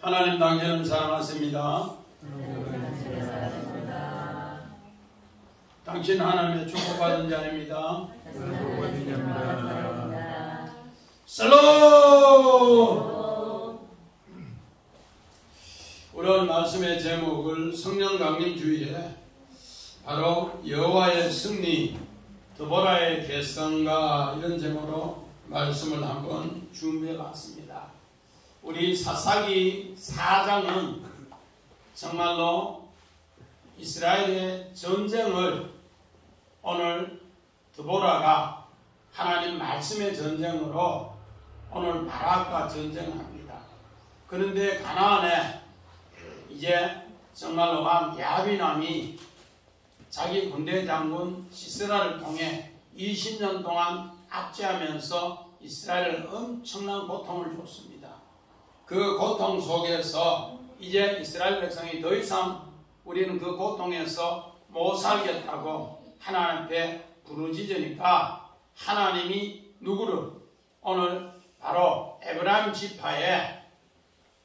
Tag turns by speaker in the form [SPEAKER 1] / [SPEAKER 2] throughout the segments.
[SPEAKER 1] 하나님 당신을 사랑하십니다. 당신 하나님의 축복받은 자입니다. 살롬! 우리 오늘 말씀의 제목을 성령 강림 주일에 바로 여호와의 승리, 드보라의 개성가 이런 제목으로 말씀을 한번 준비해 봤습니다. 우리 사사기 4장은 정말로 이스라엘의 전쟁을 오늘 드보라가 하나님 말씀의 전쟁으로 오늘 바락과 전쟁합니다. 그런데 가나안에 이제 정말로 왕 야빈 왕이 자기 군대 장군 시스라를 통해 20년 동안 압제하면서 이스라엘을 엄청난 고통을 줬습니다. 그 고통 속에서 이제 이스라엘 백성이 더 이상 우리는 그 고통에서 못 살겠다고 하나님 앞에 부르짖으니까 하나님이 누구를 오늘 바로 에브라임 지파에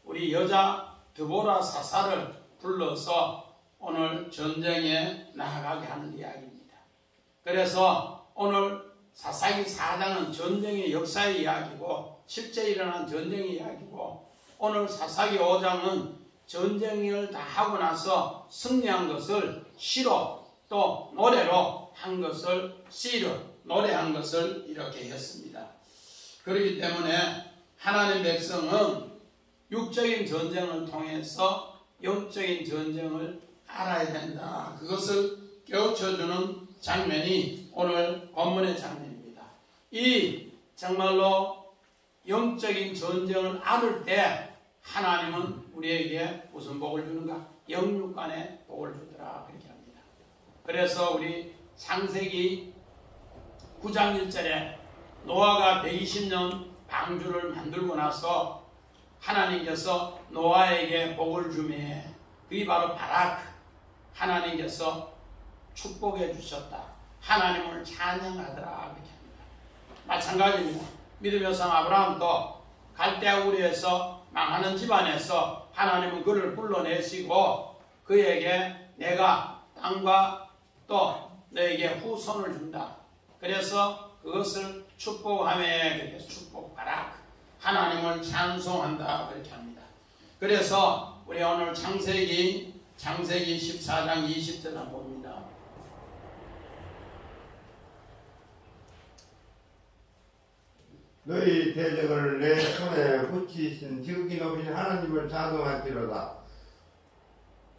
[SPEAKER 1] 우리 여자 드보라 사사를 불러서 오늘 전쟁에 나아가게 하는 이야기입니다. 그래서 오늘 사사기 4장은 전쟁의 역사의 이야기고 실제 일어난 전쟁의 이야기고 오늘 사사기 5장은 전쟁을 다 하고 나서 승리한 것을 시로 또 노래로 한 것을 시로 노래한 것을 이렇게 했습니다. 그렇기 때문에 하나님 백성은 육적인 전쟁을 통해서 영적인 전쟁을 알아야 된다. 그것을 깨우쳐주는 장면이 오늘 본문의 장면입니다. 이 정말로 영적인 전쟁을 알을 때 하나님은 우리에게 무슨 복을 주는가? 영육간의 복을 주더라 그렇게 합니다. 그래서 우리 창세기 9장 1절에 노아가 120년 방주를 만들고 나서 하나님께서 노아에게 복을 주매 그게 바로 바라크 하나님께서 축복해 주셨다. 하나님을 찬양하더라 그렇게 합니다. 마찬가지입니다. 믿음의 성 아브라함도 갈대아 우리에서 망하는 집안에서 하나님은 그를 불러내시고 그에게 내가 땅과 또 너에게 후손을 준다. 그래서 그것을 축복하며 그렇게 축복하라. 하나님을 찬송한다 그렇게 합니다. 그래서 우리 오늘 창세기 14장 20절 한번 봅니다.
[SPEAKER 2] 너희 대적을 내 손에 붙이신 지극히 높이신 하나님을 찬송할지로다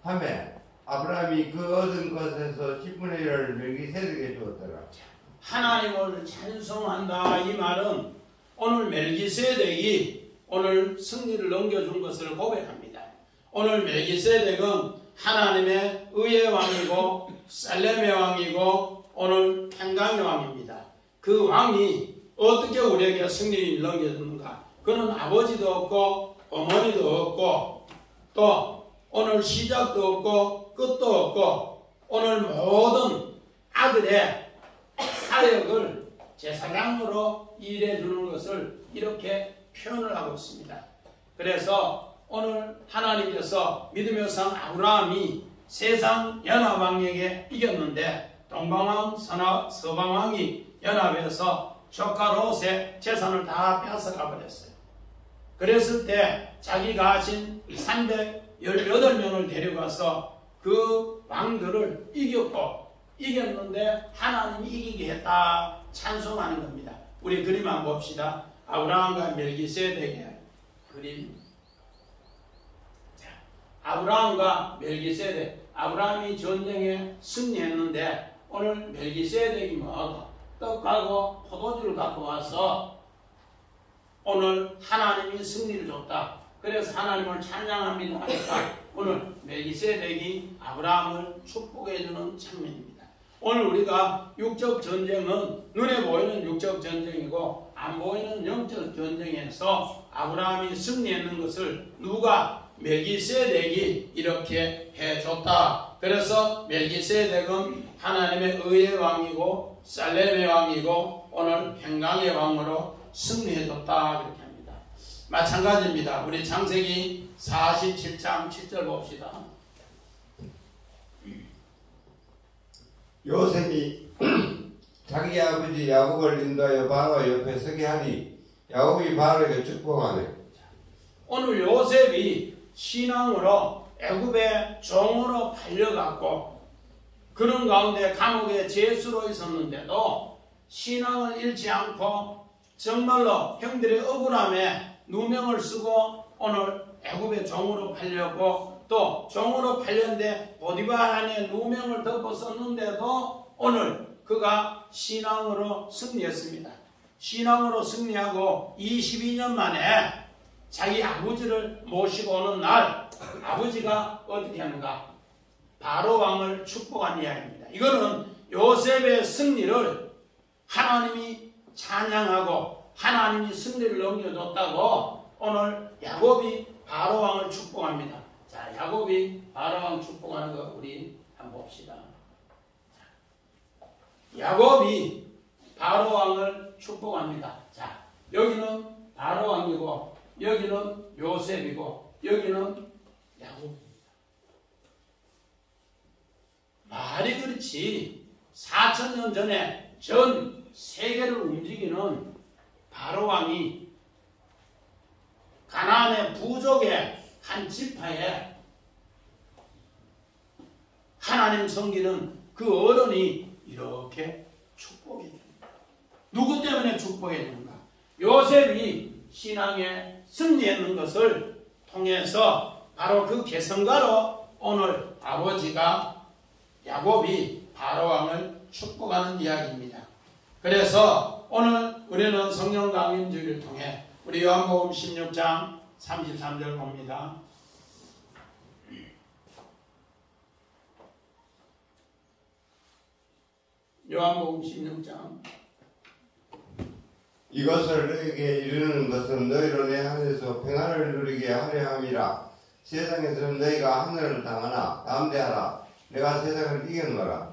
[SPEAKER 2] 하매 아브라함이 그 얻은 것에서 10분의 1을 멜기세덱에게 주었더라.
[SPEAKER 1] 하나님을 찬송한다 이 말은 오늘 멜기세덱이 오늘 승리를 넘겨준 것을 고백합니다. 오늘 멜기세덱은 하나님의 의의 왕이고 살렘의 왕이고 오늘 평강의 왕입니다. 그 왕이 어떻게 우리에게 승리를 넘겨주는가? 그는 아버지도 없고 어머니도 없고 또 오늘 시작도 없고 끝도 없고 오늘 모든 아들의 사역을 제사장으로 일해주는 것을 이렇게 표현을 하고 있습니다. 그래서 오늘 하나님께서 믿음의 성 아브라함이 세상 연합왕에게 이겼는데 동방왕 서방왕이 연합해서 조카 롯의 재산을 다 뺏어가 버렸어요. 그랬을 때 자기가 하신 318명을 데려가서 그 왕들을 이겼는데 하나님이 이기게 했다 찬송하는 겁니다. 우리 그림 한번 봅시다. 아브라함과 멜기세덱의 그림. 자, 아브라함과 멜기세덱. 아브라함이 전쟁에 승리했는데 오늘 멜기세덱이 뭐하고 떡하고 포도주를 갖고 와서 오늘 하나님이 승리를 줬다. 그래서 하나님을 찬양합니다 하니까 오늘 멜기세덱이 아브라함을 축복해주는 장면입니다. 오늘 우리가 육적 전쟁은 눈에 보이는 육적 전쟁이고 안 보이는 영적 전쟁에서 아브라함이 승리했는 것을 누가 멜기세덱이 이렇게 해줬다. 그래서 멜기세덱은 하나님의 의의 왕이고 살렘의 왕이고 오늘 평강의 왕으로 승리해줬다 그렇게 합니다. 마찬가지입니다. 우리 창세기 47장 7절 봅시다.
[SPEAKER 2] 요셉이 자기 아버지 야곱을 인도하여 바로 옆에 서게 하니 야곱이 바로에게 축복하네.
[SPEAKER 1] 오늘 요셉이 신앙으로 애굽의 종으로 팔려갔고 그런 가운데 감옥에 죄수로 있었는데도 신앙을 잃지 않고 정말로 형들의 억울함에 누명을 쓰고 오늘 애굽의 종으로 팔렸고 또 종으로 팔렸는데 보디발 안에 누명을 덮어 썼는데도 오늘 그가 신앙으로 승리했습니다. 신앙으로 승리하고 22년 만에 자기 아버지를 모시고 오는 날 아버지가 어떻게 하는가? 바로 왕을 축복한 이야기입니다. 이거는 요셉의 승리를 하나님이 찬양하고 하나님이 승리를 넘겨줬다고 오늘 야곱이 바로 왕을 축복합니다. 자, 야곱이 바로 왕 축복하는 거 우리 한번 봅시다. 야곱이 바로 왕을 축복합니다. 자, 여기는 바로 왕이고 여기는 요셉이고 여기는 야곱입니다. 말이 그렇지 4,000년 전에 전 세계를 움직이는 바로 왕이 가나안의 부족의 한 지파에 하나님 섬기는 그 어른이 이렇게 축복해 줍니다. 누구 때문에 축복해 주는가? 요셉이 신앙에 승리했는 것을 통해서 바로 그 개성가로 오늘 아버지가 야곱이 바로왕을 축복하는 이야기입니다. 그래서 오늘 우리는 성령 강림 주기를 통해 우리 요한복음 16장 33절 봅니다. 요한복음 16장
[SPEAKER 2] 이것을 너희에게 이르는 것은 너희로 내 안에서 평안을 누리게 하려 함이라. 세상에서는 너희가 하늘을 당하나 담대하라. 내가 세상을 이겼노라.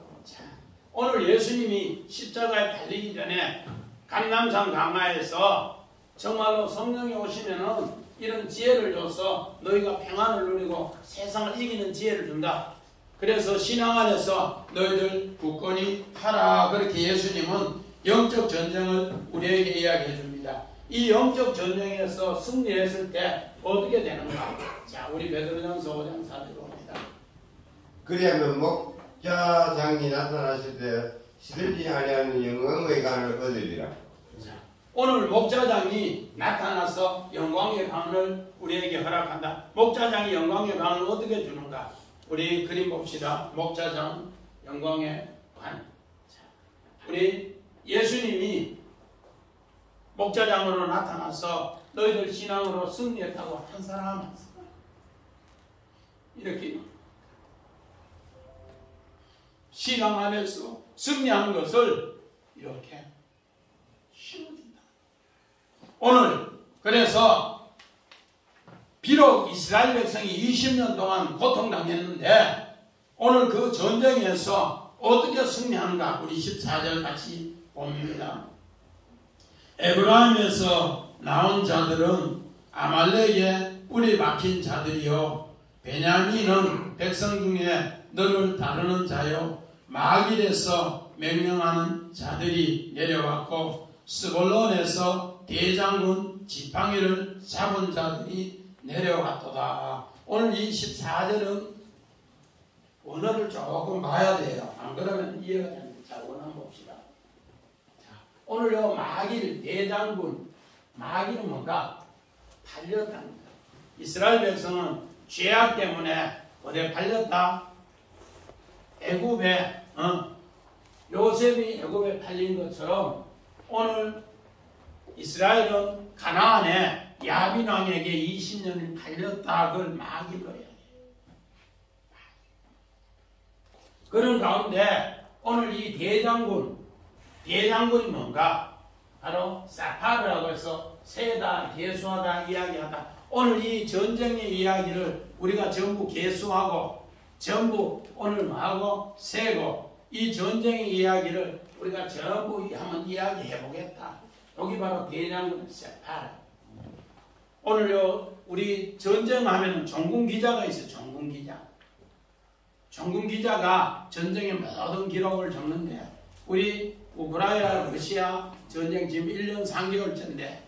[SPEAKER 1] 오늘 예수님이 십자가에 달리기 전에 감람산 강가에서 정말로 성령이 오시면은 이런 지혜를 줘서 너희가 평안을 누리고 세상을 이기는 지혜를 준다. 그래서 신앙 안에서 너희들 굳건히 하라. 그렇게 예수님은 영적 전쟁을 우리에게 이야기해 줍니다. 이 영적 전쟁에서 승리했을 때 어떻게 되는가? 자, 우리 베드로전서 5장 4절 봅니다.
[SPEAKER 2] 그리하면 목자장이 나타나실 때 시들지 아니하는 영광의 간을 얻으리라.
[SPEAKER 1] 오늘 목자장이 나타나서 영광의 강을 우리에게 허락한다. 목자장이 영광의 강을 어떻게 주는가? 우리 그림 봅시다. 목자장 영광의 관. 우리 예수님이 목자장으로 나타나서 너희들 신앙으로 승리했다고 한 사람 한 사람 이렇게 신앙 안에서 승리하는 것을 이렇게 심어준다. 오늘 그래서 비록 이스라엘 백성이 20년 동안 고통당했는데 오늘 그 전쟁에서 어떻게 승리하는가? 우리 14절 같이 봅니다. 에브라임에서 나온 자들은 아말렉에 뿔이 박힌 자들이요 베냐민은 백성 중에 너를 다루는 자요 마길에서 명령하는 자들이 내려왔고 스볼론에서 대장군 지팡이를 잡은 자들이 내려왔도다. 오늘 이 14절은 원어를 조금 봐야 돼요. 안 그러면 이해가 안 됩니다. 자, 원어 한번 봅시다. 자, 오늘 요 마길 대장군, 마길은 뭔가? 팔렸답니다. 이스라엘 백성은 죄악 때문에 어디에 팔렸다? 애굽에 요셉이 애굽에 팔린 것처럼 오늘 이스라엘은 가나안에 야빈 왕에게 20년이 팔렸다. 그걸 마길로 해요. 그런 가운데 오늘 이 대장군이 뭔가? 바로 사파르라고 해서 세다, 계수하다, 이야기하다. 오늘 이 전쟁의 이야기를 우리가 전부 계수하고 전부 오늘 뭐하고 세고 이 전쟁의 이야기를 우리가 전부 한번 이야기해 보겠다. 여기 바로 대장군 사파르. 오늘요 우리 전쟁하면은 종군 기자가 있어요. 종군 기자. 종군 기자가 전쟁의 모든 기록을 적는데 우리 우크라이나 러시아 전쟁 지금 1년 3개월째인데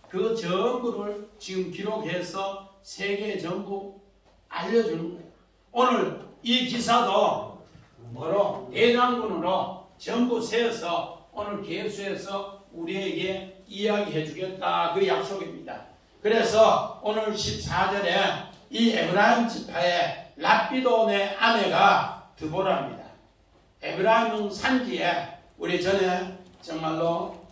[SPEAKER 1] 그 전부를 지금 기록해서 세계에 전부 알려주는 거예요. 오늘 이 기사도 뭐로 대장군으로 전부 세워서 오늘 개수해서 우리에게 이야기해 주겠다 그 약속입니다. 그래서 오늘 14절에 이 에브라임 지파의 랍비돈의 아내가 드보라입니다. 에브라임은 산지에 우리 전에 정말로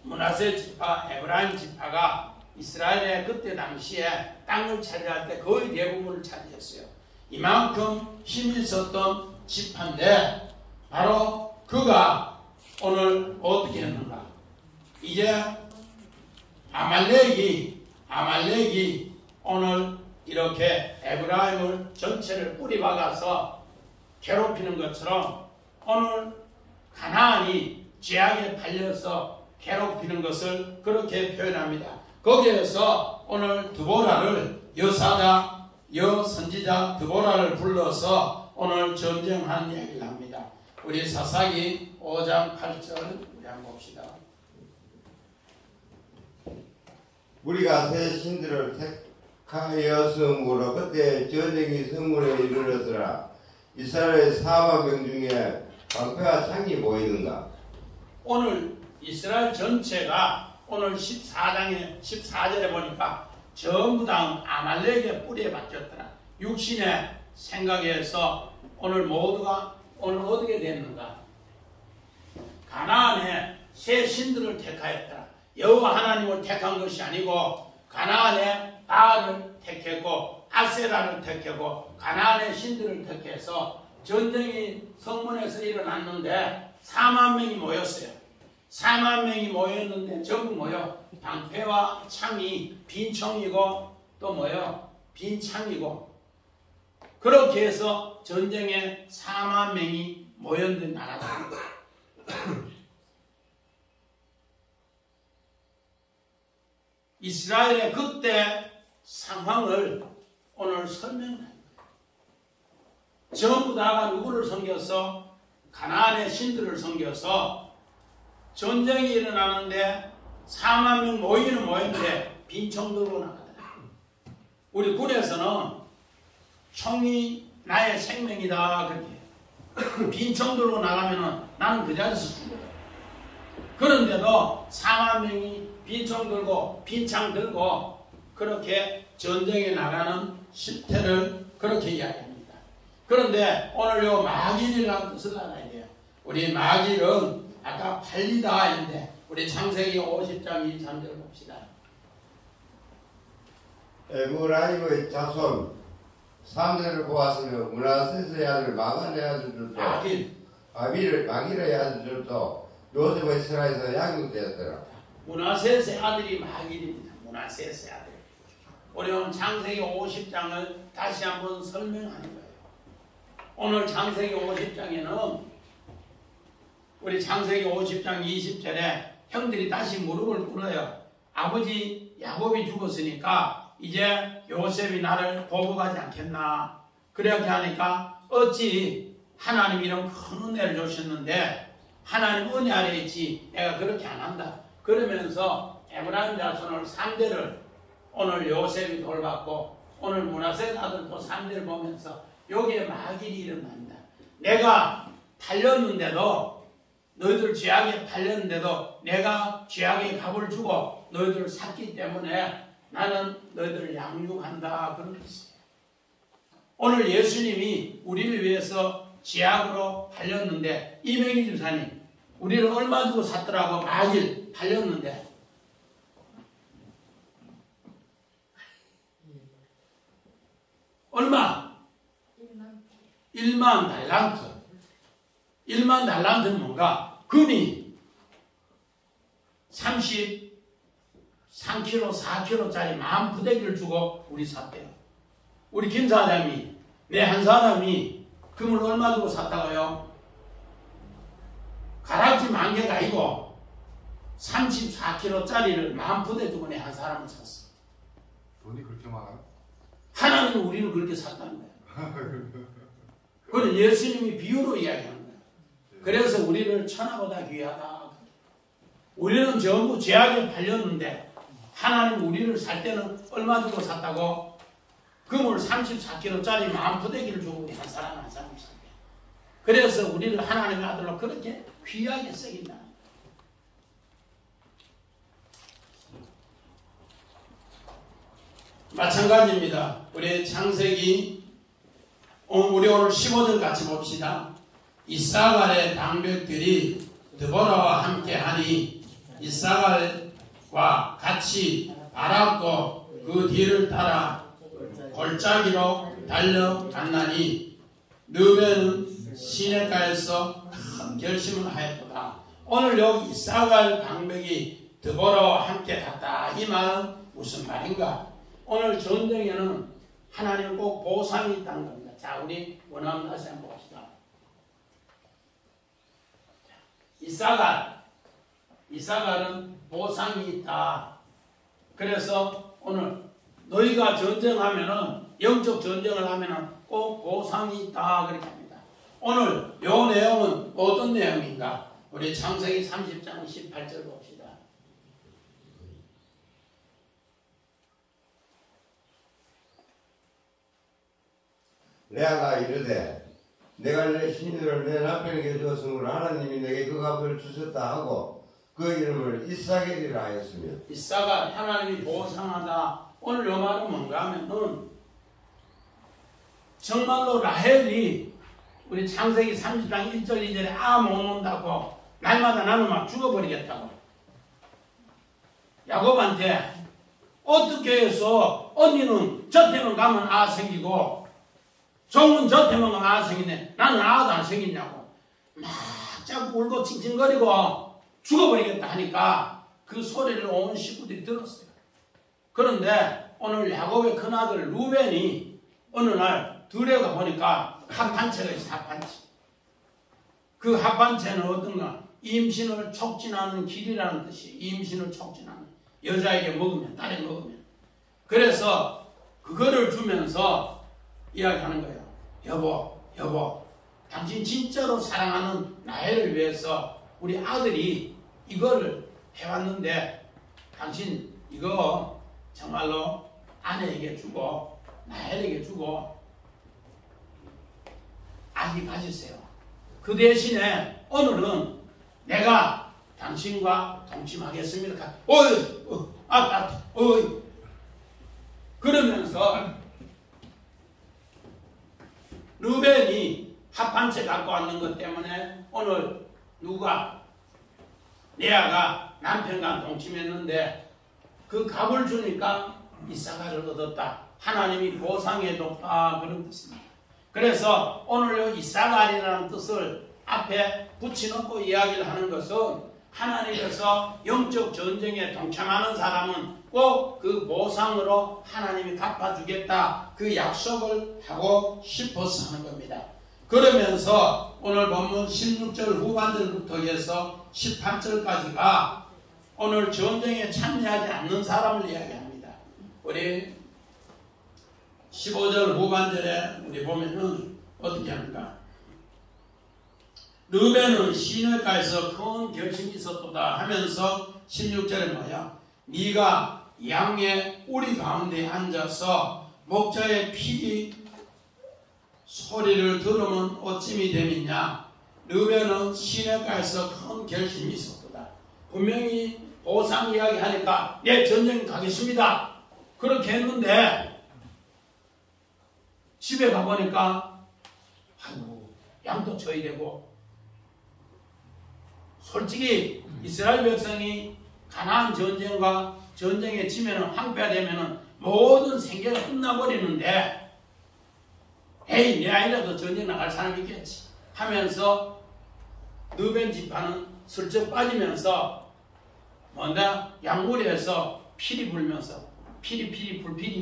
[SPEAKER 1] 므낫세 지파, 에브라임 지파가 이스라엘의 그때 당시에 땅을 차지할 때 거의 대부분을 차지했어요. 이만큼 힘이 있었던 지파인데 바로 그가 오늘 어떻게 했는가? 이제 아말렉이 오늘 이렇게 에브라임을 전체를 뿌리박아서 괴롭히는 것처럼 오늘 가나안이 죄악에 팔려서 괴롭히는 것을 그렇게 표현합니다. 거기에서 오늘 드보라를 여선지자 드보라를 불러서 오늘 전쟁하는 얘기를 합니다. 우리 사사기 5장 8절 우리 한번 봅시다.
[SPEAKER 2] 우리가 새 신들을 택하였으므로 그때 전쟁이 성문에 이르렀더라. 이스라엘 4만 명 중에 방패와 창이 보이는가?
[SPEAKER 1] 오늘 이스라엘 전체가 오늘 14절에 보니까 전부 다 아말렉의 뿌리에 박혔더라. 육신의 생각에서 오늘 모두가 오늘 어떻게 됐는가? 가나안에 새 신들을 택하였더라. 여호와 하나님을 택한 것이 아니고 가나안에 바알을 택했고 아세라를 택했고 가나안의 신들을 택해서 전쟁이 성문에서 일어났는데 4만 명이 모였어요. 4만 명이 모였는데 전부 뭐요? 방패와 창이 빈 총이고 또 뭐요? 빈 창이고 그렇게 해서 전쟁에 4만 명이 모였는 나라다. 이스라엘의 그때 상황을 오늘 설명합니다. 전부 다가 누구를 섬겨서 가나안의 신들을 섬겨서 전쟁이 일어나는데 4만 명 모이는데 빈총 들고 나가더라. 우리 군에서는 총이 나의 생명이다 그렇게 빈총 들고 나가면은 나는 그 자리에서 죽어요. 그런데도 4만 명이 빈총 들고 빈창 들고 그렇게 전쟁에 나가는 실태를 그렇게 이야기합니다. 그런데 오늘 요 마길이라는 뜻을 알아야 돼요. 우리 마길은 아까 팔리다 했는데 우리 창세기 50장 23절 봅시다.
[SPEAKER 2] 에브라임의 자손 3대를 보았으며 므낫세의 아들 마간의 아들들도 마길의 아들들도 요셉의 스라에서 양육되었더라.
[SPEAKER 1] 므낫세의 아들이 마길입니다. 므낫세의 아들. 우리 오늘 창세기 50장을 다시 한번 설명하는 거예요. 오늘 창세기 50장에는 우리 창세기 50장 20절에 형들이 다시 무릎을 꿇어요. 아버지 야곱이 죽었으니까 이제 요셉이 나를 보복하지 않겠나. 그렇게 하니까 어찌 하나님 이런 큰 은혜를 주셨는데 하나님 은혜 아래 있지 내가 그렇게 안 한다. 그러면서 에브라임 자손을 3대를 오늘 요셉이 돌봤고 오늘 므낫세 아들도 3대를 보면서 여기에 마길이 일어납니다. 내가 팔렸는데도 너희들 죄악에 팔렸는데도 내가 죄악의 값을 주고 너희들을 샀기 때문에 나는 너희들을 양육한다 그런 뜻이에요. 오늘 예수님이 우리를 위해서 죄악으로 팔렸는데 이명희 집사님 우리를 얼마 주고 샀더라고. 마길 팔렸는데 얼마? 1만 달란트. 1만 달란트는 뭔가? 금이 33kg, 4kg짜리 만 부대기를 주고 우리 샀대요. 우리 김 사장이 내 한 사람이 금을 얼마 주고 샀다고요? 가락지 만 개가 아니고 34kg짜리를 만 부대 주고 내 한 사람을 샀어.
[SPEAKER 3] 돈이 그렇게 많아요?
[SPEAKER 1] 하나님은 우리를 그렇게 샀다는 거예요. 그건 예수님이 비유로 이야기하는 거예요. 그래서 우리를 천하보다 귀하다. 우리는 전부 죄악에 팔렸는데 하나님 우리를 살 때는 얼마 주고 샀다고? 금을 34kg짜리 만푸대기를 주고 우리 한 사람 한 사람 샀대. 그래서 우리를 하나님의 아들로 그렇게 귀하게 쓰긴다. 마찬가지입니다. 우리 창세기 우리 오늘 15절 같이 봅시다. 이사갈의 방백들이 드보라와 함께하니 이사갈과 같이 바람도 그 뒤를 따라 골짜기로 달려갔나니 르벤은 시내가에서 큰 결심을 하였도다. 오늘 여기 이사갈 방백이 드보라와 함께 갔다. 이 말은 무슨 말인가? 오늘 전쟁에는 하나님 꼭 보상이 있다는 겁니다. 자, 우리 원하면 다시 한번 봅시다. 이사갈은 보상이 있다. 그래서 오늘 너희가 전쟁하면은 영적 전쟁을 하면은 꼭 보상이 있다 그렇게 합니다. 오늘 요 내용은 어떤 내용인가? 우리 창세기 30장 18절 봅시다.
[SPEAKER 2] 레아가 이르되 내가 내 신유를 내 남편에게 주었으므로 하나님이 내게 그 값을 주셨다 하고 그 이름을 이사겔이라 하였으며.
[SPEAKER 1] 이사갈 하나님이 보상하다. 오늘 요 말은 뭔가 하면은 정말로 라헬이 우리 창세기 30장 1절 2절에 못 논다고 날마다 나는 막 죽어버리겠다고 야곱한테 어떻게 해서 언니는 저태만 가면 생기고 종은 저태만 가면 생기네 나는 아도 안 생기냐고 막 자꾸 울고 칭칭거리고 죽어버리겠다 하니까 그 소리를 온 식구들이 들었어요. 그런데 오늘 야곱의 큰아들 루벤이 어느 날 들에가 보니까 합판체가 있어. 합판체. 그 합판체는 어떤가? 임신을 촉진하는 길이라는 뜻이 임신을 촉진하는 여자에게 먹으면 딸에 먹으면 그래서 그거를 주면서 이야기하는 거예요. 여보 당신 진짜로 사랑하는 나혜를 위해서 우리 아들이 이거를 해왔는데 당신 이거 정말로 아내에게 주고 나혜에게 주고 아기 가지세요. 그 대신에 오늘은 내가 당신과 동침하겠습니다. 그러면서 르벤이 합판체 갖고 왔는 것 때문에 오늘 누가 레아가 남편과 동침했는데 그 값을 주니까 이사갈을 얻었다. 하나님이 보상해줬다. 그런 뜻입니다. 그래서 오늘 이사갈이라는 뜻을 앞에 붙여놓고 이야기를 하는 것은 하나님께서 영적 전쟁에 동참하는 사람은 꼭 그 보상으로 하나님이 갚아주겠다. 그 약속을 하고 싶어서 하는 겁니다. 그러면서 오늘 본문 16절 후반절부터 해서 18절까지가 오늘 전쟁에 참여하지 않는 사람을 이야기합니다. 우리 15절 후반절에 우리 보면은 어떻게 합니까? 르벤은 시내가에서 큰 결심이 있었도다 하면서 16절에 뭐야? 네가 양의 우리 가운데 앉아서 목자의 피리 소리를 들으면 어찌미 되느냐? 르벤은 시내가에서 큰 결심이 있었도다. 분명히 보상 이야기하니까 네 전쟁 가겠습니다. 그렇게 했는데 집에 가보니까 양도 쳐야 되고 솔직히 이스라엘 백성이 가나안 전쟁과 전쟁에 치면 황폐화되면 모든 생계가 끝나버리는데 에이 내 아이라도 전쟁 나갈 사람이 있겠지 하면서 르벤 지파는 슬쩍 빠지면서 뭔가 양무리에서 피리 불면서 피리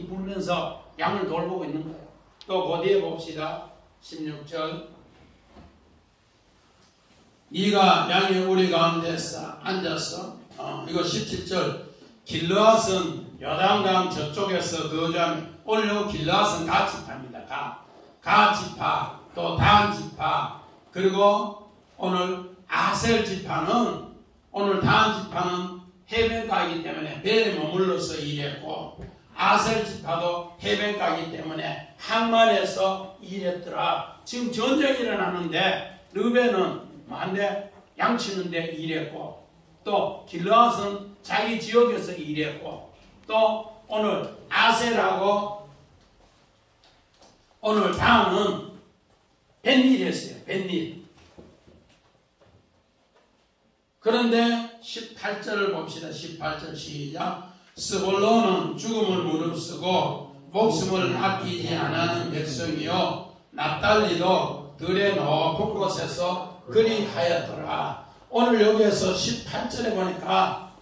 [SPEAKER 1] 불면서 양을 돌보고 있는 거예요. 또 그 뒤에 봅시다. 16절 네가 양의 우리 가운데서 앉아서 이거 17절 길르앗은 요단강 저쪽에서 거주하는 오늘 요 길라앗은 가지파입니다. 가지파 또 단지파 그리고 오늘 아셀 지파는 오늘 단지파는 해변가이기 때문에 배에 머물러서 일했고 아셀 지파도 해변가이기 때문에 항만에서 일했더라. 지금 전쟁이 일어나는데 르벤은 만대 양치는데 일했고 또 길라앗은 자기 지역에서 일했고 또 오늘 아셀하고 오늘 단은 뱃일 했어요. 뱃일. 그런데 18절을 봅시다. 18절 시작. 스불론은 죽음을 무릅쓰고 목숨을 아끼지 않은 백성이요 납달리도 들의 높은 곳에서 그리하였더라. 오늘 여기에서 18절에 보니까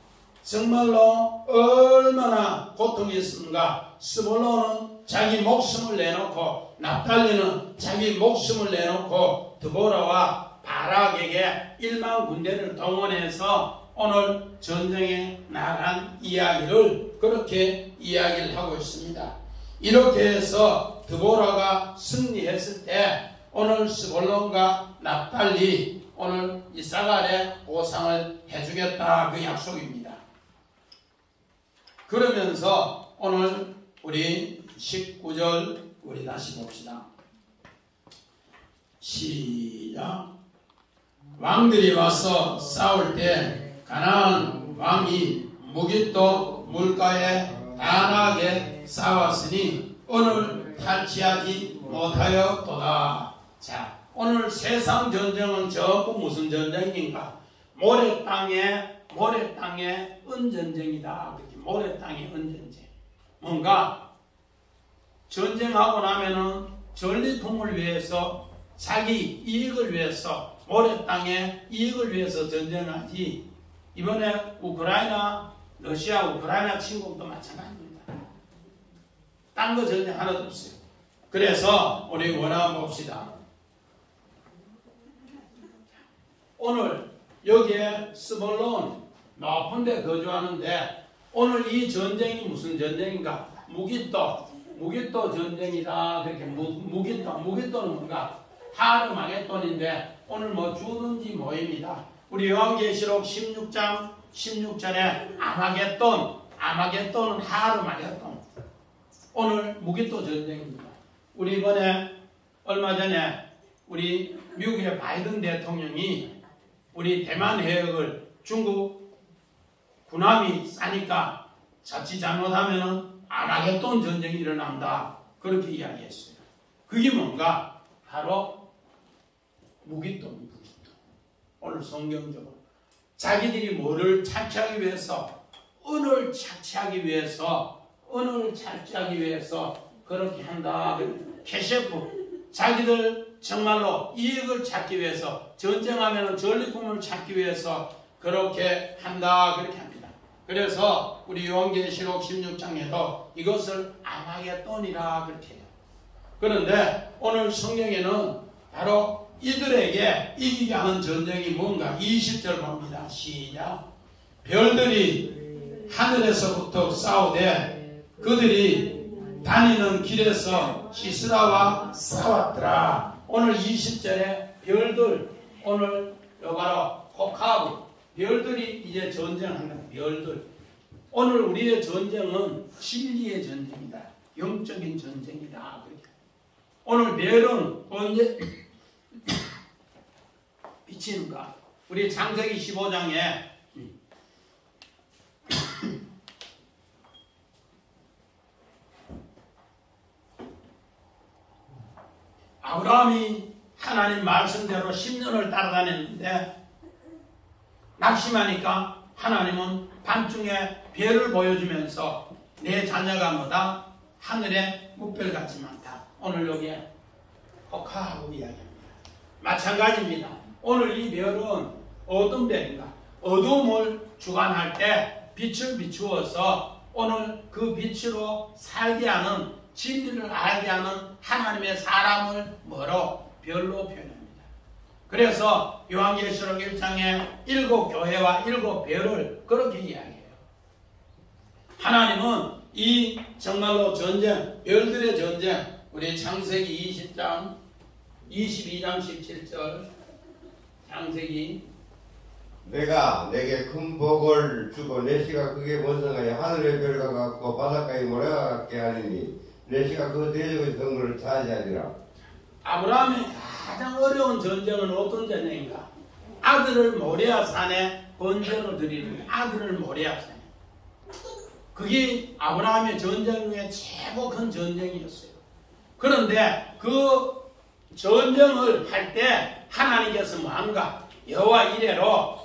[SPEAKER 1] 정말로 얼마나 고통이 있습니까? 스불론은 자기 목숨을 내놓고 납달리는 자기 목숨을 내놓고 드보라와 바락에게 1만 군대를 동원해서 오늘 전쟁에 나간 이야기를 그렇게 이야기를 하고 있습니다. 이렇게 해서 드보라가 승리했을 때 오늘 스불론과 납달리 오늘 이사갈의 보상을 해주겠다 그 약속입니다. 그러면서 오늘 우리 19절 우리 다시 봅시다. 시작. 왕들이 와서 싸울 때 가나안 왕이 무깃도 물가에 단하게 싸웠으니 오늘 탈취하지 못하였도다. 자, 오늘 세상 전쟁은 전부 무슨 전쟁인가? 모래 땅의 은전쟁이다. 모래 땅의 은전쟁. 뭔가 전쟁하고 나면은 전리품을 위해서 자기 이익을 위해서 모래 땅의 이익을 위해서 전쟁하지. 이번에 우크라이나 러시아 우크라이나 침공도 마찬가지입니다. 딴 거 전쟁 하나도 없어요. 그래서 우리 원화 봅시다. 오늘 여기에 스불론 높은 데 거주하는데 오늘 이 전쟁이 무슨 전쟁인가? 무깃도 전쟁이다. 그렇게 무깃도는 뭔가? 하르마겟돈인데 오늘 뭐 주든지 모입니다. 우리 요한계시록 16장 16절에 아마겟돈은 하르마겟돈. 오늘 무깃도 전쟁입니다. 우리 이번에 얼마 전에 우리 미국의 바이든 대통령이 우리 대만 해역을 중국 군함이 싸니까 자칫 잘못하면은 아마겟돈 전쟁이 일어난다. 그렇게 이야기했어요. 그게 뭔가? 바로 무깃도입니다. 오늘 성경적으로 자기들이 뭐를 착취하기 위해서 은을 착취하기 위해서 그렇게 한다. 캐셰프 자기들 정말로 이익을 찾기 위해서 전쟁하면 전리품을 찾기 위해서 그렇게 한다. 그렇게 합니다. 그래서 우리 요한계시록 16장에도 이것을 아마겟돈이라 그렇게 해요. 그런데 오늘 성경에는 바로 이들에게 이기게 하는 전쟁이 뭔가 20절 봅니다. 시작. 별들이 하늘에서부터 싸우되 그들이 다니는 길에서 시스라와 싸웠더라. 오늘 20절에 별들 오늘 여가로 코카브 별들이 이제 전쟁한다. 별들 오늘 우리의 전쟁은 진리의 전쟁이다. 영적인 전쟁이다. 오늘 별은 언제 비치는가? 우리 창세기 15장에 아브라함이 하나님 말씀대로 10년을 따라다녔는데 낙심하니까 하나님은 밤중에 별을 보여주면서 내 자녀가 뭐다? 하늘에 묵별같이 많다. 오늘 여기에 혹하고 이야기합니다. 마찬가지입니다. 오늘 이 별은 어떤 별인가? 어둠을 주관할 때 빛을 비추어서 오늘 그 빛으로 살게 하는 진리를 알게 하는 하나님의 사람을 뭐로? 별로 표현합니다. 그래서 요한계시록 1장에 7 교회와 7 별을 그렇게 이야기해요. 하나님은 이 정말로 전쟁, 별들의 전쟁, 우리 창세기 20장 22장 17절 창세기
[SPEAKER 2] 내가 내게 큰 복을 주고 내 씨가 그게 번성하여 하늘의 별과 같고 바닷가의 모래와 같게 하리니 내 씨가 그 대적의 성을 차지하리라.
[SPEAKER 1] 아브라함의 가장 어려운 전쟁은 어떤 전쟁인가? 아들을 모리아 산에 번제로 드리는 아들을 모리아 산에. 그게 아브라함의 전쟁 중에 최고 큰 전쟁이었어요. 그런데 그 전쟁을 할 때 하나님께서 뭐한가? 여호와 이레로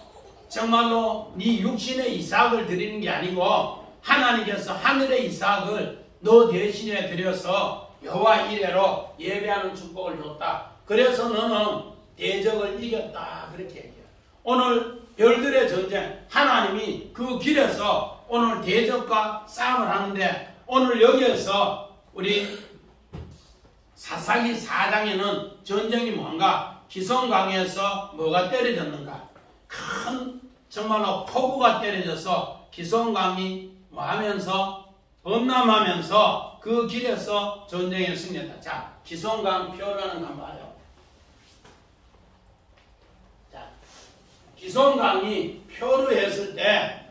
[SPEAKER 1] 정말로 네 육신의 이삭을 드리는 게 아니고 하나님께서 하늘의 이삭을 너 대신에 드려서 여호와 이레로 예배하는 축복을 줬다. 그래서 너는 대적을 이겼다. 그렇게 얘기해요. 오늘 별들의 전쟁, 하나님이 그 길에서 오늘 대적과 싸움을 하는데 오늘 여기에서 우리 사사기 4장에는 전쟁이 뭔가? 기손강에서 뭐가 때려졌는가? 큰 정말로 폭우가 때려져서 기손강이 뭐 하면서 범람하면서 그 길에서 전쟁에 승리했다. 자, 기손강 표라는 거 봐요. 자, 기손강이 표류했을 때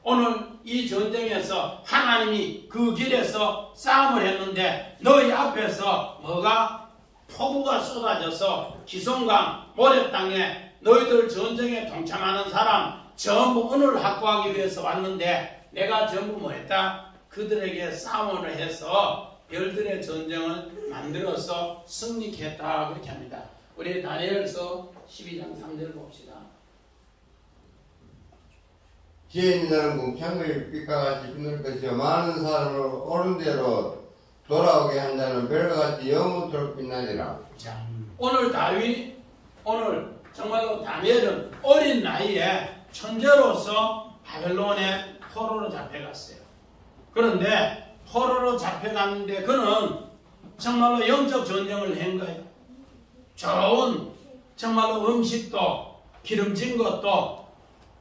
[SPEAKER 1] 오늘 이 전쟁에서 하나님이 그 길에서 싸움을 했는데 너희 앞에서 뭐가 폭우가 쏟아져서 기손강 모래 땅에 너희들 전쟁에 동참하는 사람 전부 은을 확보하기 위해서 왔는데 내가 전부 뭐 했다? 그들에게 싸움을 해서 별들의 전쟁을 만들어서 승리케 했다. 그렇게 합니다. 우리 다니엘서 12장 3절 봅시다.
[SPEAKER 2] 지혜 있는 자는 공창의 빛과 같이 빛날 것이요 많은 사람을 옳은 대로 돌아오게 한 자는 별과 같이 영원토록 빛나리라.
[SPEAKER 1] 자, 오늘 오늘 정말로 다니엘은 어린 나이에 천재로서 바벨론의 포로로 잡혀갔어요. 그런데 포로로 잡혀갔는데 그는 정말로 영적 전쟁을 한 거예요. 좋은 정말로 음식도 기름진 것도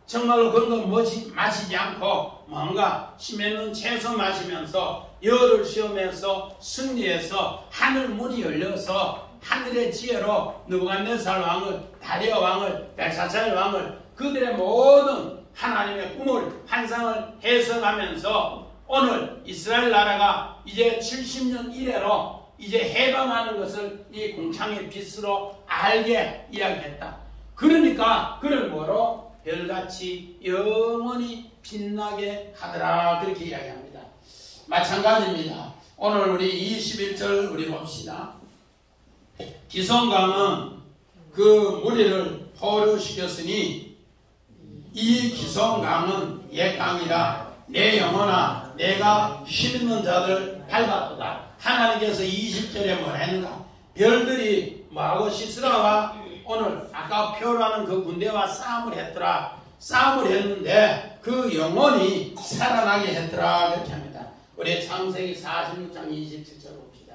[SPEAKER 1] 정말로 그런 거 마시지 않고 뭔가 심해는 채소 마시면서 열을 시험해서 승리해서 하늘 문이 열려서 하늘의 지혜로 느부갓네살 왕을, 다리아 왕을, 벨사살 왕을 그들의 모든 하나님의 꿈을 환상을 해석하면서 오늘 이스라엘 나라가 이제 70년 이래로 이제 해방하는 것을 이 공창의 빛으로 알게 이야기했다. 그러니까 그를 뭐로? 별같이 영원히 빛나게 하더라. 그렇게 이야기합니다. 마찬가지입니다. 오늘 우리 21절 우리 봅시다. 기손강은 그 무리를 포류시켰으니 이 기손강은 옛 강이라 내 영혼아 내가 힘있는 자들 밟았도다. 하나님께서 20절에 뭐라 했는가? 별들이 뭐하고 시스라와 오늘 아까 표라는 그 군대와 싸움을 했더라. 싸움을 했는데 그 영혼이 살아나게 했더라. 그렇게 합니다. 우리 창세기 46장 27절 봅시다.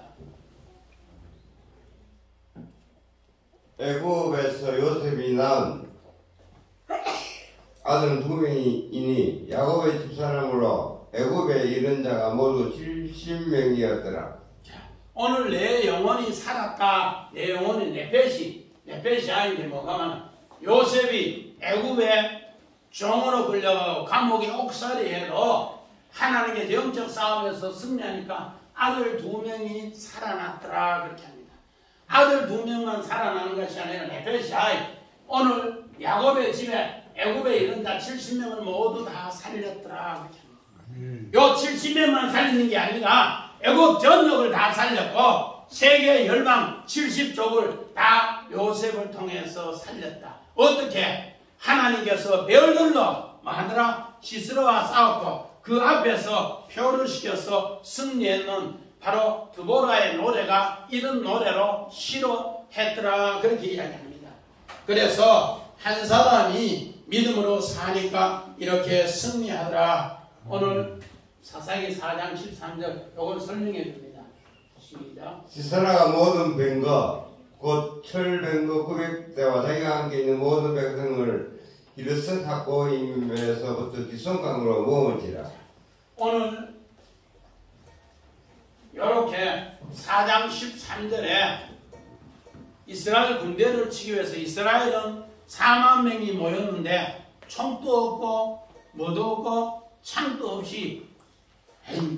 [SPEAKER 2] 애굽에서 요셉이 낳은 아들은 2명이니 야곱의 집사람으로 애굽에 이른 자가 모두 70명이었더라.
[SPEAKER 1] 오늘 내 영혼이 살았다. 내 영혼이 네펫이 아닌데 뭐가만 요셉이 애굽에 종으로 끌려가고 감옥에 옥살이해도 하나님의 영적 싸움에서 승리하니까 아들 2명이 살아났더라. 그렇게 합니다. 아들 2명만 살아나는 것이 아니라 네펫이 오늘 야곱의 집에 애굽에 이른 자 70명을 모두 다 살렸더라. 그렇게 합니다. 요 70명만 살리는 게 아니라 애굽 전역을 다 살렸고 세계 열방 70족을 다 요셉을 통해서 살렸다. 어떻게? 하나님께서 별들로 마누라 시스라와 싸웠고 그 앞에서 표를 시켜서 승리했는 바로 드보라의 노래가 이런 노래로 시로 했더라. 그렇게 이야기합니다. 그래서 한 사람이 믿음으로 사니까 이렇게 승리하더라. 오늘 사사기 4장 13절 이걸 설명해 줍니다. 시작.
[SPEAKER 2] 시스라가 모든 뱅거 곧 철뱅거 900대와 자기가 함께 있는 모든 백성을 기르스 탁고임에서부터 기손강으로 모은지라.
[SPEAKER 1] 오늘 이렇게 4장 13절에 이스라엘 군대를 치기 위해서 이스라엘은 4만 명이 모였는데 총도 없고 뭐도 없고 창도 없이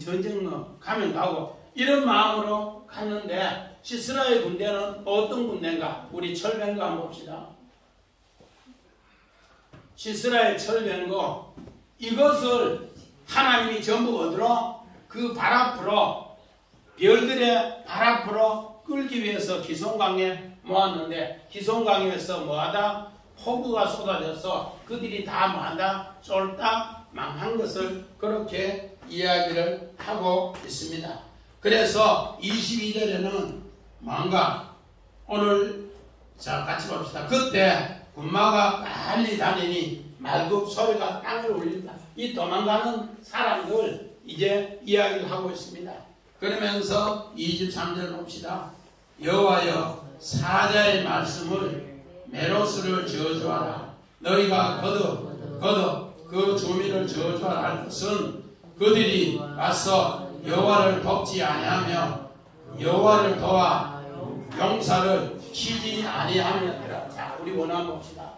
[SPEAKER 1] 전쟁 가면 가고 이런 마음으로 갔는데 시스라의 군대는 어떤 군대인가? 우리 철병가 한번 봅시다. 시스라의 철병거 이것을 하나님이 전부 어디로? 그 발 앞으로 별들의 발 앞으로 끌기 위해서 기송강에 모았는데 기송강에서 뭐하다? 폭우가 쏟아져서 그들이 다 뭐한다? 쫄딱 망한 것을 그렇게 이야기를 하고 있습니다. 그래서 22절에는 뭔가 오늘 자 같이 봅시다. 그때 군마가 빨리 다니니 말굽 소리가 땅을 울린다. 이 도망가는 사람들 이제 이야기를 하고 있습니다. 그러면서 23절 봅시다. 여호와여 사자의 말씀을 메로스를 저주하라. 너희가 거듭 그 주민을 저주하라 할 것은 그들이 와서 여호와를 돕지 아니하며 여호와를 도와 용사를 치지 아니하며니라. 자, 우리 원한 봅시다.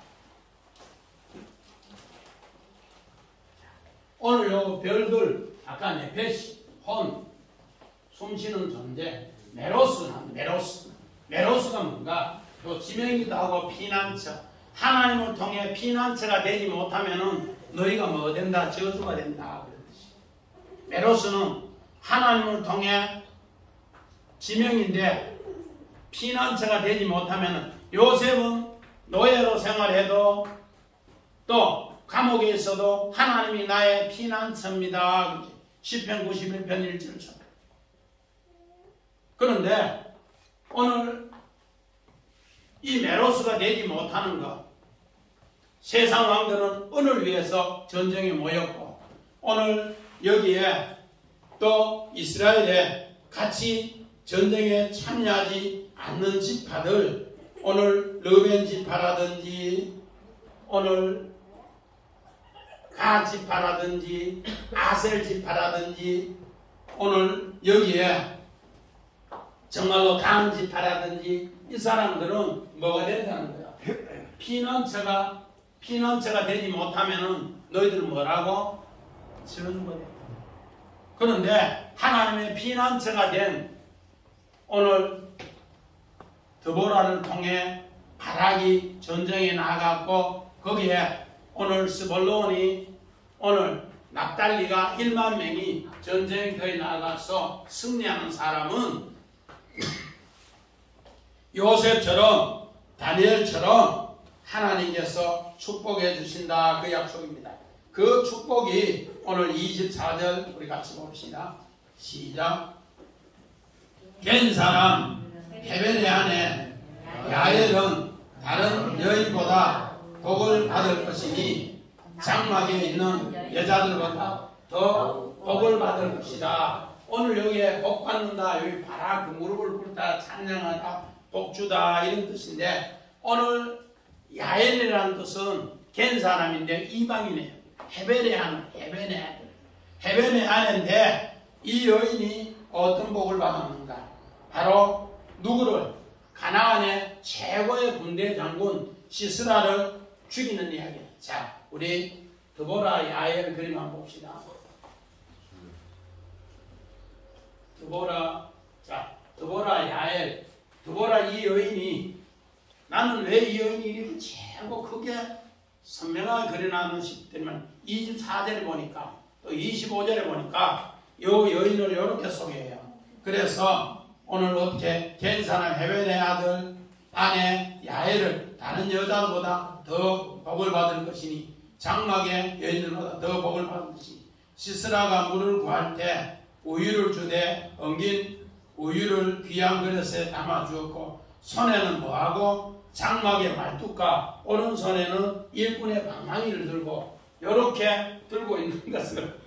[SPEAKER 1] 오늘 요 별들 아까 네페시, 혼, 숨쉬는 존재, 메로스가 뭔가 또 지명이기도 하고 피난처. 하나님을 통해 피난처가 되지 못하면은 너희가 뭐 된다? 저주가 된다. 메로스는 하나님을 통해 지명인데 피난처가 되지 못하면 요셉은 노예로 생활해도 또 감옥에 있어도 하나님이 나의 피난처입니다. 시편 91편 1절처럼. 그런데 오늘 이 메로스가 되지 못하는 것, 세상 왕들은 은을 위해서 전쟁에 모였고 오늘 여기에 또 이스라엘에 같이 전쟁에 참여하지 않는 지파들, 오늘 르벤 지파라든지 오늘 가 지파라든지 아셀 지파라든지 오늘 여기에 정말로 단 지파라든지 이 사람들은 뭐가 된다는 거야? 피난처가 되지 못하면은 너희들 뭐라고? 저주가 된다. 그런데 하나님의 피난처가 된 오늘 드보라를 통해 바락이 전쟁에 나갔고 거기에 오늘 스볼론이 오늘 납달리가 1만 명이 전쟁터에 나가서 승리하는 사람은 요셉처럼 다니엘처럼 하나님께서 축복해 주신다. 그 약속입니다. 그 축복이 오늘 24절 우리 같이 봅시다. 시작. 겐 사람 헤벨의 아내 야엘은 다른 여인보다 복을 받을 것이니 장막에 있는 여자들보다 더 복을 받을 것이다. 오늘 여기에 복 받는다, 여기 바라, 그 무릎을 꿇다, 찬양하다, 복주다 이런 뜻인데 오늘 야엘이라는 뜻은 겐 사람인데 이방이네요. 헤벨의 아내인데 이 여인이 어떤 복을 받았는가? 바로 누구를? 가나안의 최고의 군대 장군 시스라를 죽이는 이야기예요. 자, 우리 드보라 야엘 그림 한번 봅시다. 드보라 야엘, 드보라 이 여인이 나는 왜 이 여인이 이렇게 최고 크게 선명하게 그려놨는지 싶더니만 24절에 보니까 또 25절에 보니까 이 여인을 이렇게 소개해요. 그래서 오늘 어떻게 겐 사람 헤벨의 아들 아내 야엘을 다른 여자보다 더 복을 받을 것이니 장막의 여인들보다 더 복을 받을 것이니 시스라가 물을 구할 때 우유를 주되 엉긴 우유를 귀한 그릇에 담아 주었고 손에는 뭐하고 장막의 말뚝과 오른손에는 일꾼의 방망이를 들고 이렇게 들고 있는 것을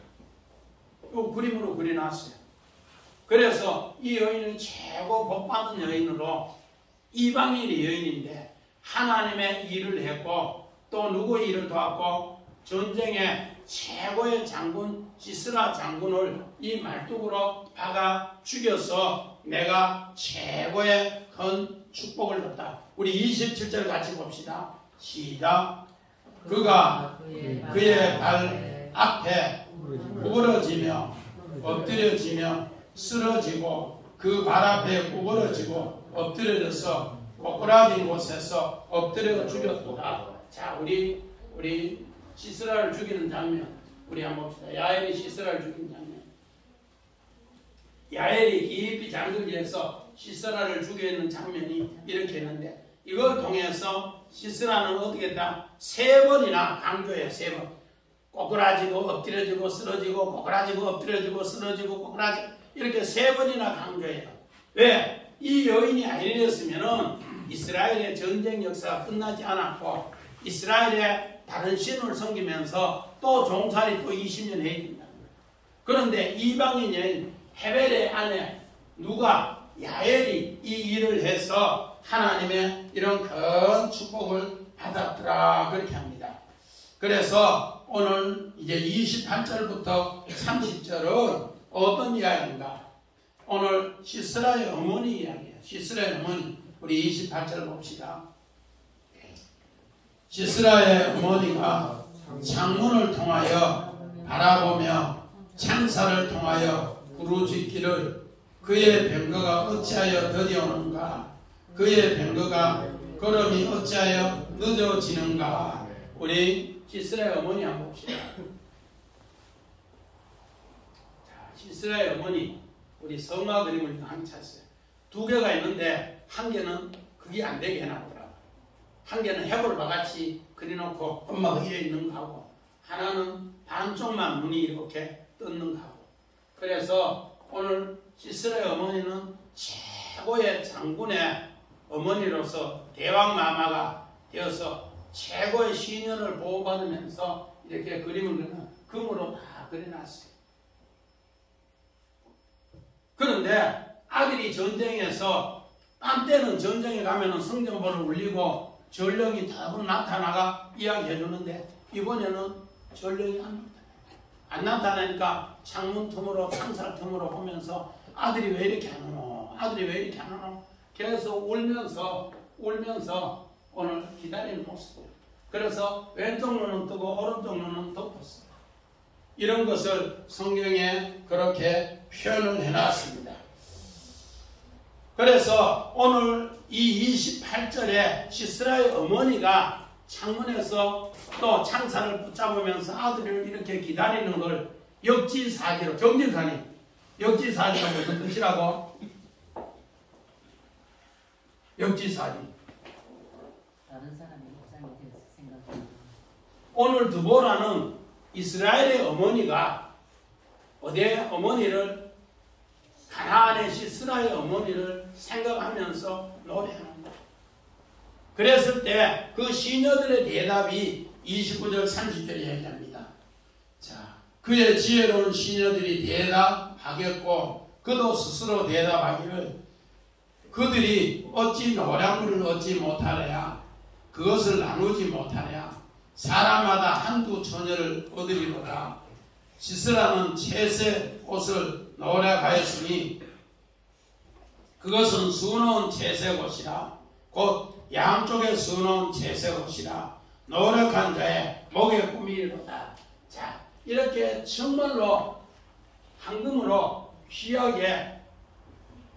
[SPEAKER 1] 이 그림으로 그려놨어요. 그래서 이 여인은 최고 복받은 여인으로 이방인의 여인인데 하나님의 일을 했고 또 누구의 일을 도왔고 전쟁에 최고의 장군 시스라 장군을 이 말뚝으로 박아 죽여서 내가 최고의 큰 축복을 줬다. 우리 27절 같이 봅시다. 시작. 그가 그의 발 앞에 구부러지며 엎드려지며 쓰러지고 그 발 앞에 구부러지고 엎드려져서 꼬꾸라진 곳에서 엎드려 죽였도다. 자, 우리 시스라를 죽이는 장면 우리 한번 봅시다. 야엘이 시스라를 죽이는 장면. 야엘이 깊이 장거리에서 시스라를 죽이는 장면이 이렇게 있는데 이걸 통해서 시스라는 어떻게 했다? 3번이나 강조해요. 3번. 꼬꾸라지고 엎드려지고 쓰러지고 꼬꾸라지고 엎드려지고 쓰러지고 꼬꾸라지고 이렇게 3번이나 강조해요. 왜? 이 여인이 아니었으면은 이스라엘의 전쟁 역사가 끝나지 않았고 이스라엘의 다른 신을 섬기면서 또 종살이 또 20년 해야 된다. 그런데 이방인 여인 헤벨의 아내 누가 야엘이 이 일을 해서 하나님의 이런 큰 축복을 받았더라 그렇게 합니다. 그래서 오늘 이제 28절부터 30절은 어떤 이야기인가? 오늘 시스라의 어머니 이야기예요. 시스라의 어머니. 우리 28절 봅시다. 시스라의 어머니가 창문을 통하여 바라보며 창살을 통하여 부르짖기를 그의 병거가 어찌하여 더디오는가? 그의 병거가 걸음이 어찌하여 늦어지는가? 우리 시스라의 어머니 한번 봅시다. 자, 시스라의 어머니 우리 성화 그림을 한 찾았어요. 2개가 있는데 한 개는 그게 안 되게 해놨더라고요. 한 개는 해골바같이 그려놓고 엄마가 이래 있는 거하고 하나는 반쪽만 눈이 이렇게 떴는 거하고 그래서 오늘 시스라의 어머니는 최고의 장군의 어머니로서 대왕마마가 되어서 최고의 시년을 보호받으면서 이렇게 그림을 그리는 금으로 다 그려놨어요. 그런데 아들이 전쟁에서 딴 때는 전쟁에 가면은 성전벌을 울리고 전령이 더 나타나가 이야기해 주는데 이번에는 전령이 안 나타나니까 창문 틈으로 창살 틈으로 보면서 아들이 왜 이렇게 안 오노? 아들이 왜 이렇게 안 오노? 계속 울면서 오늘 기다리는 모습이에요. 그래서 왼쪽 눈은 뜨고 오른쪽 눈은 덮었어요. 이런 것을 성경에 그렇게 표현을 해놨습니다. 그래서 오늘 이 28절에 시스라의 어머니가 창문에서 또 창살을 붙잡으면서 아들을 이렇게 기다리는 걸 역지사지로, 경진사님, 역지사지가 무슨 뜻이라고? 역지사지.
[SPEAKER 3] 다른 사람이 입장이 돼서 생각합니다.
[SPEAKER 1] 오늘 드보라는 이스라엘의 어머니가 어디에 어머니를 가나안의 시스라의 어머니를 생각하면서 노래합니다. 그랬을 때 그 시녀들의 대답이 29절 30절에 얘기합니다. 자, 그의 지혜로운 시녀들이 대답하겠고 그도 스스로 대답하기를 그들이 어찌 노량물을 얻지 못하랴 그것을 나누지 못하랴 사람마다 한두 처녀를 얻으리로다. 시스라는 채색 옷을 노력하였으니 그것은 수놓은 채색 옷이라 곧 양쪽에 수놓은 채색 옷이라 노력한 자의 목의 꿈이로다. 자, 이렇게 정말로 황금으로 귀하게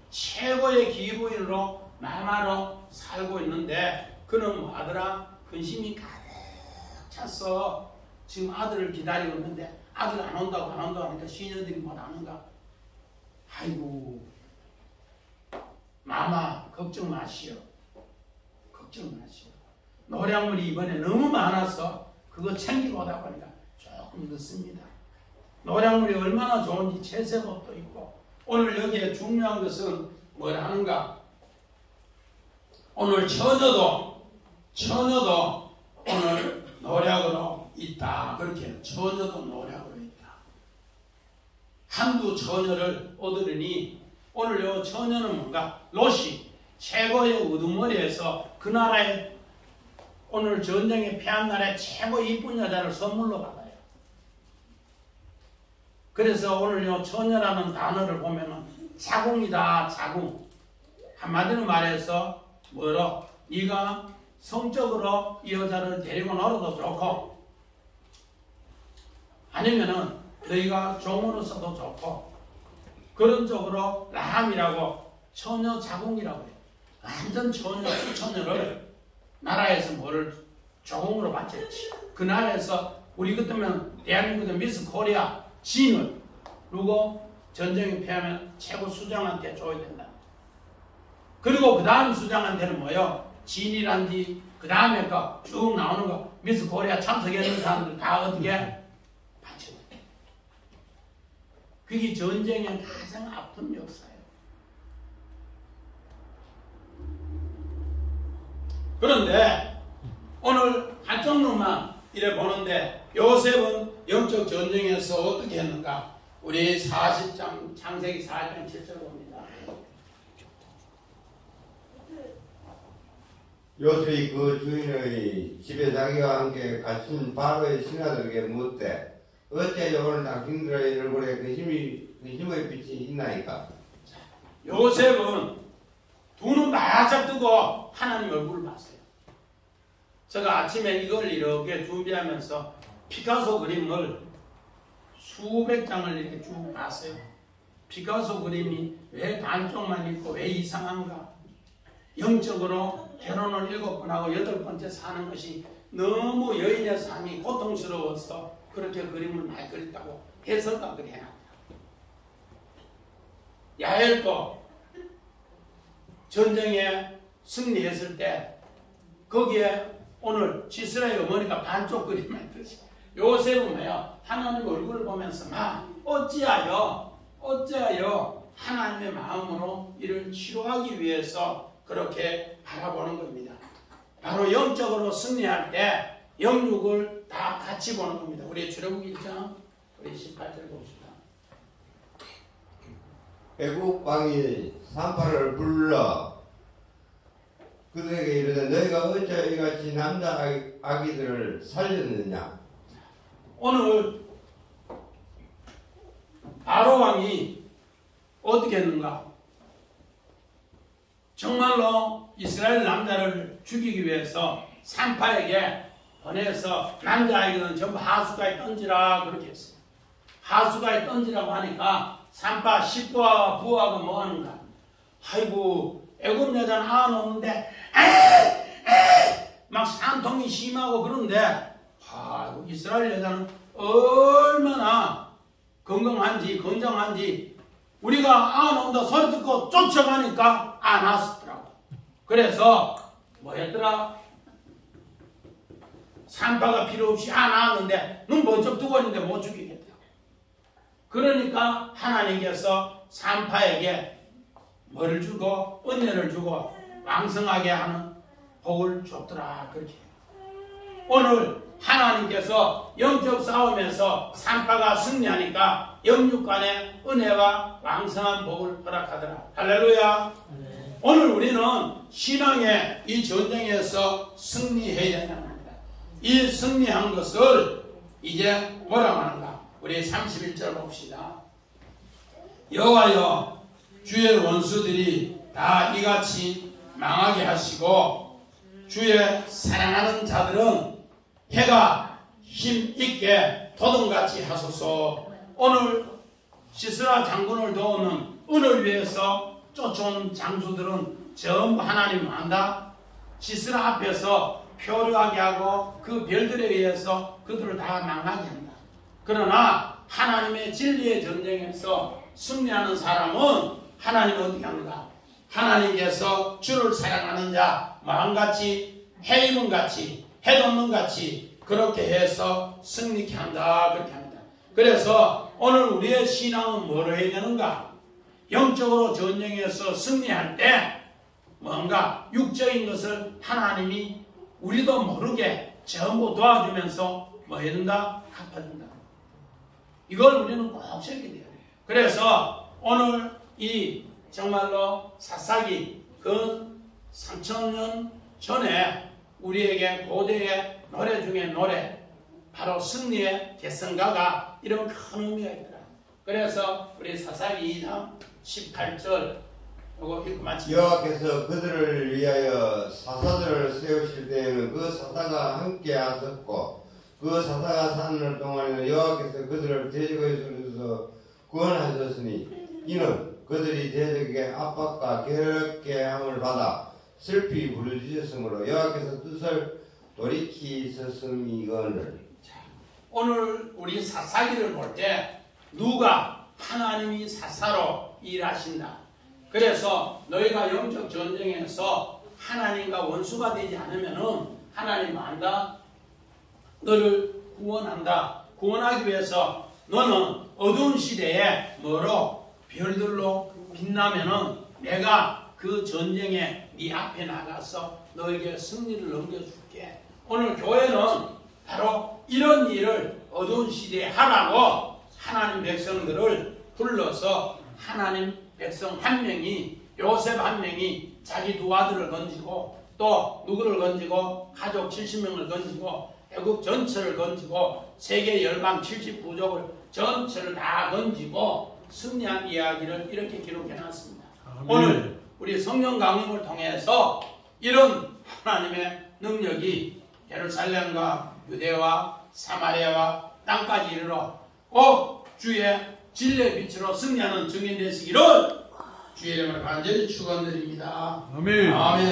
[SPEAKER 1] 최고의 기부인으로 마마로 살고 있는데 그는 뭐 하더라? 근심이 가득 찼어. 지금 아들을 기다리고 있는데 아들 안 온다고 하니까 시녀들이 뭘 아는가? 아이고 마마 걱정 마시오. 걱정 마시오. 노량물이 이번에 너무 많아서 그거 챙기고 오다 보니까 조금 늦습니다. 노량물이 얼마나 좋은지 채색옷도 있고 오늘 여기에 중요한 것은 뭘 하는가? 오늘 처녀도 오늘 노략으로 있다. 그렇게 처녀도 노략으로 있다. 한두 처녀를 얻으려니 오늘 요 처녀는 뭔가? 롯이 최고의 우두머리에서 그 나라의 오늘 전쟁에 패한 나라의 최고 이쁜 여자를 선물로 받아요. 그래서 오늘 요 처녀라는 단어를 보면은 자궁이다, 자궁. 한마디로 말해서 뭐로? 네가 성적으로 이 여자를 데리고 놀아도 좋고, 아니면은 너희가 종으로서도 좋고, 그런 쪽으로 라함이라고 처녀 자궁이라고 해요. 완전 처녀, 수처녀를 나라에서 뭐를 종으로 바쳤지. 그 나라에서 우리 그때면 대한민국의 미스 코리아 진을 누구 전쟁이 패하면 최고 수장한테 줘야 된다. 그리고 그 다음 수장한테는 뭐예요? 진이란지 그 다음에 쭉 나오는 거 미스 코리아 참석했는 사람들 다 어떻게 바쳐야 돼. 그게 전쟁의 가장 아픈 역사예요. 그런데 오늘 한쪽눈만 이래 보는데 요셉은 영적 전쟁에서 어떻게 했는가? 우리 40장 창세기 4장 7절 봅니다.
[SPEAKER 2] 요셉이 그 주인의 집에 자기와 함께 갇힌 바로의 신하들에게 묻되 어째 오늘 당신들의 얼굴에 그 힘의 빛이 있나이까?
[SPEAKER 1] 요셉은 두 눈 바짝 뜨고 하나님 얼굴을 봤어요. 제가 아침에 이걸 이렇게 준비하면서 피카소 그림을 수백 장을 이렇게 쭉 봤어요. 피카소 그림이 왜 반쪽만 있고 왜 이상한가? 영적으로 결혼을 7번 하고 8번째 사는 것이 너무 여인의 삶이 고통스러워서 그렇게 그림을 많이 그렸다고 해석가 그리 해놨다. 야엘도 전쟁에 승리했을 때 거기에 오늘 시스라의 어머니가 반쪽 그림만 했듯이 요셉은 뭐야? 하나님 얼굴을 보면서 어찌하여 하나님의 마음으로 이를 치료하기 위해서 그렇게 바라보는 겁니다. 바로 영적으로 승리할 때 영육을 다 같이 보는 겁니다. 우리 출애굽기 1장 우리 18절 봅시다.
[SPEAKER 2] 애굽 왕이 산파를 불러 그들에게 이르되 너희가 어찌 이같이 남자 아기들을 살렸느냐?
[SPEAKER 1] 오늘 바로 왕이 어떻게 했는가? 정말로 이스라엘 남자를 죽이기 위해서 산파에게 보내서 남자아이들은 전부 하수가에 던지라 그렇게 했어요. 하수가에 던지라고 하니까 산파 십부와 부하가 뭐 하는가? 아이고 애굽 여자는 낳아놓는데 막 산통이 심하고 그런데 이스라엘 여자는 얼마나 건강한지 우리가 낳아놓는다 소리 듣고 쫓아가니까 안 낳았더라고. 그래서 뭐 했더라? 산파가 필요 없이 안 낳았는데 눈 번쩍 뜨고 있는데 못 죽이겠다. 그러니까 하나님께서 산파에게 뭐를 주고 은혜를 주고 왕성하게 하는 복을 줬더라 그렇게. 오늘 하나님께서 영적 싸움에서 산파가 승리하니까 영육간의 은혜와 왕성한 복을 허락하더라. 할렐루야. 네. 오늘 우리는 신앙의 이 전쟁에서 승리해야 합니다. 이 승리한 것을 이제 뭐라고 하는가? 우리 31절 봅시다. 여호와여 주의 원수들이 다 이같이 망하게 하시고 주의 사랑하는 자들은 해가 힘있게 도둑같이 하소서. 오늘 시스라 장군을 도우는 은을 위해서 쫓아온 장수들은 전부 하나님 안다. 시스라 앞에서 표류하게 하고 그 별들에 의해서 그들을 다 망하게 한다. 그러나 하나님의 진리의 전쟁에서 승리하는 사람은 하나님은 어떻게 합니까? 하나님께서 주를 사랑하는 자 마음같이 해임은같이 해돋는같이 그렇게 해서 승리케 한다 그렇게 합니다. 그래서 오늘 우리의 신앙은 뭐로 해야 되는가? 영적으로 전쟁에서 승리할 때 뭔가 육적인 것을 하나님이 우리도 모르게 전부 도와주면서 뭐 해야 된다? 갚아준다. 이걸 우리는 꼭 새겨야 돼요. 그래서 오늘 이 정말로 사사기 그 3000년 전에 우리에게 고대의 노래 중에 노래 바로 승리의 대성가가 이런 큰 의미가 있더라. 그래서 우리 사사기 2장 18절 요거 읽고 마치죠.
[SPEAKER 2] 여호와께서 그들을 위하여 사사들을 세우실 때에는 그 사사가 함께 하셨고 그 사사가 사는 동안에는 여호와께서 그들을 대적의 손에서 구원하셨으니 이는 그들이 대적의 압박과 괴롭게 함을 받아 슬피 부르짖었으므로 여호와께서 뜻을 돌이키셨음이거늘.
[SPEAKER 1] 오늘 우리 사사기를 볼 때 누가 하나님이 사사로 일하신다. 그래서 너희가 영적 전쟁에서 하나님과 원수가 되지 않으면은 하나님 안다. 너를 구원한다. 구원하기 위해서 너는 어두운 시대에 너로 별들로 빛나면은 내가 그 전쟁에 네 앞에 나가서 너에게 승리를 넘겨줄게. 오늘 교회는 바로 이런 일을 어두운 시대에 하라고 하나님 백성들을 불러서 하나님 백성 한 명이 요셉 한 명이 자기 두 아들을 건지고 또 누구를 건지고 가족 70명을 건지고 애국 전체를 건지고 세계 열방 70부족을 전체를 다 건지고 승리한 이야기를 이렇게 기록해놨습니다. 오늘 우리 성령 강림을 통해서 이런 하나님의 능력이 예루살렘과 유대와 사마리아와 땅까지 이르러 꼭 주의 진리의 빛으로 승리하는 증인 되시기를 주의 이름으로 간절히 축원드립니다.
[SPEAKER 4] 아멘.
[SPEAKER 1] 아멘.